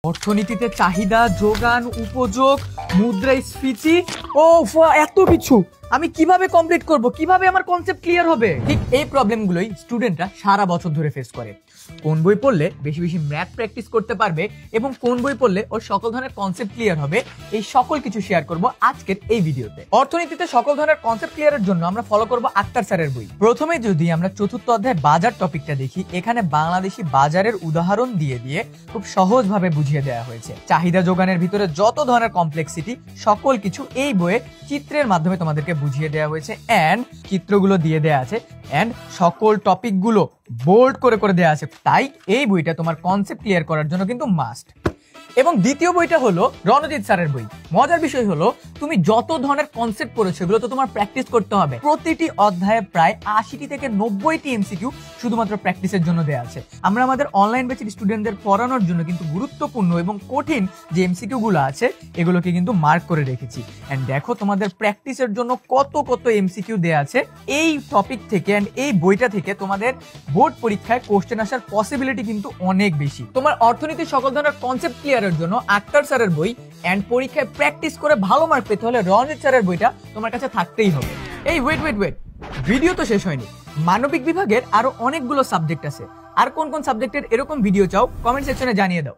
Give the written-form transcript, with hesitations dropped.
অর্থনীতিতে চাহিদা, যোগান, উপযোগ, মুদ্রাস্ফীতি ও এত কিছু আমি কিভাবে কমপ্লিট করব, কিভাবে আমার কনসেপ্ট ক্লিয়ার হবে? ঠিক এই প্রবলেমগুলোই স্টুডেন্টরা সারা বছর ধরে ফেস করে। কোন বই পড়লে বেশি বেশি ম্যাথ প্র্যাকটিস করতে পারবে এবং কোন বই পড়লে ওর সকল ধরনের কনসেপ্ট ক্লিয়ার হবে, এই সকল কিছু শেয়ার করব আজকের এই ভিডিওতে। অর্থনীতিতে সকল ধরনের কনসেপ্ট ক্লিয়ারের জন্য আমরা ফলো করব আক্তার স্যারের বই। প্রথমে যদি আমরা চতুর্থ অধ্যায় বাজার টপিকটা দেখি, এখানে বাংলাদেশি বাজারের উদাহরণ দিয়ে খুব সহজভাবে বুঝিয়ে দেওয়া হয়েছে। চাহিদা যোগানের ভিতরে যত ধরনের কমপ্লেক্সিটি সকল কিছু এই বইয়ে চিত্রের মাধ্যমে তোমাদেরকে বুঝিয়ে দেওয়া হয়েছে, এন্ড চিত্রগুলো দিয়ে দেওয়া আছে, এন্ড সকল টপিকগুলো বোল্ড করে করে দেওয়া আছে। তাই এই বইটা তোমার কনসেপ্ট ক্লিয়ার করার জন্য কিন্তু মাস্ট। এবং দ্বিতীয় বইটা হলো রণজিৎ স্যারের বই। মজার বিষয় হলো তুমি যত ধরনের কনসেপ্ট পড়েছো এগুলো তো তোমার প্র্যাকটিস করতে হবে। প্রতিটি অধ্যায়ে প্রায় 80টি থেকে 90টি এমসিকিউ শুধুমাত্র প্র্যাকটিসের জন্য দেওয়া আছে। আমরা আমাদের অনলাইন ব্যাচের স্টুডেন্টদের পড়ানোর জন্য কিন্তু গুরুত্বপূর্ণ এবং কঠিন যে এমসিকিউ গুলো আছে এগুলোকে কিন্তু মার্ক করে রেখেছি। এন্ড দেখো তোমাদের প্র্যাকটিসের জন্য কত কত এমসিকিউ দেওয়া আছে এই টপিক থেকে। এন্ড এই বইটা থেকে তোমাদের বোর্ড পরীক্ষায় কোশ্চেন আসার পসিবিলিটি কিন্তু অনেক বেশি। তোমার অর্থনীতির সকল ধরনের কনসেপ্ট ক্লিয়ার জন্য আক্তার স্যারের বই এন্ড পরীক্ষায় প্র্যাকটিস করে ভালো মার্ক পেতে হলে রণজিৎ স্যারের বইটা তোমার কাছে থাকতেই হবে। এই ওয়েট, ভিডিও তো শেষ হয়নি। মানবিক বিভাগের আরো অনেকগুলো সাবজেক্ট আছে। আর কোন কোন সাবজেক্টের এরকম ভিডিও চাও কমেন্ট সেকশনে জানিয়ে দাও।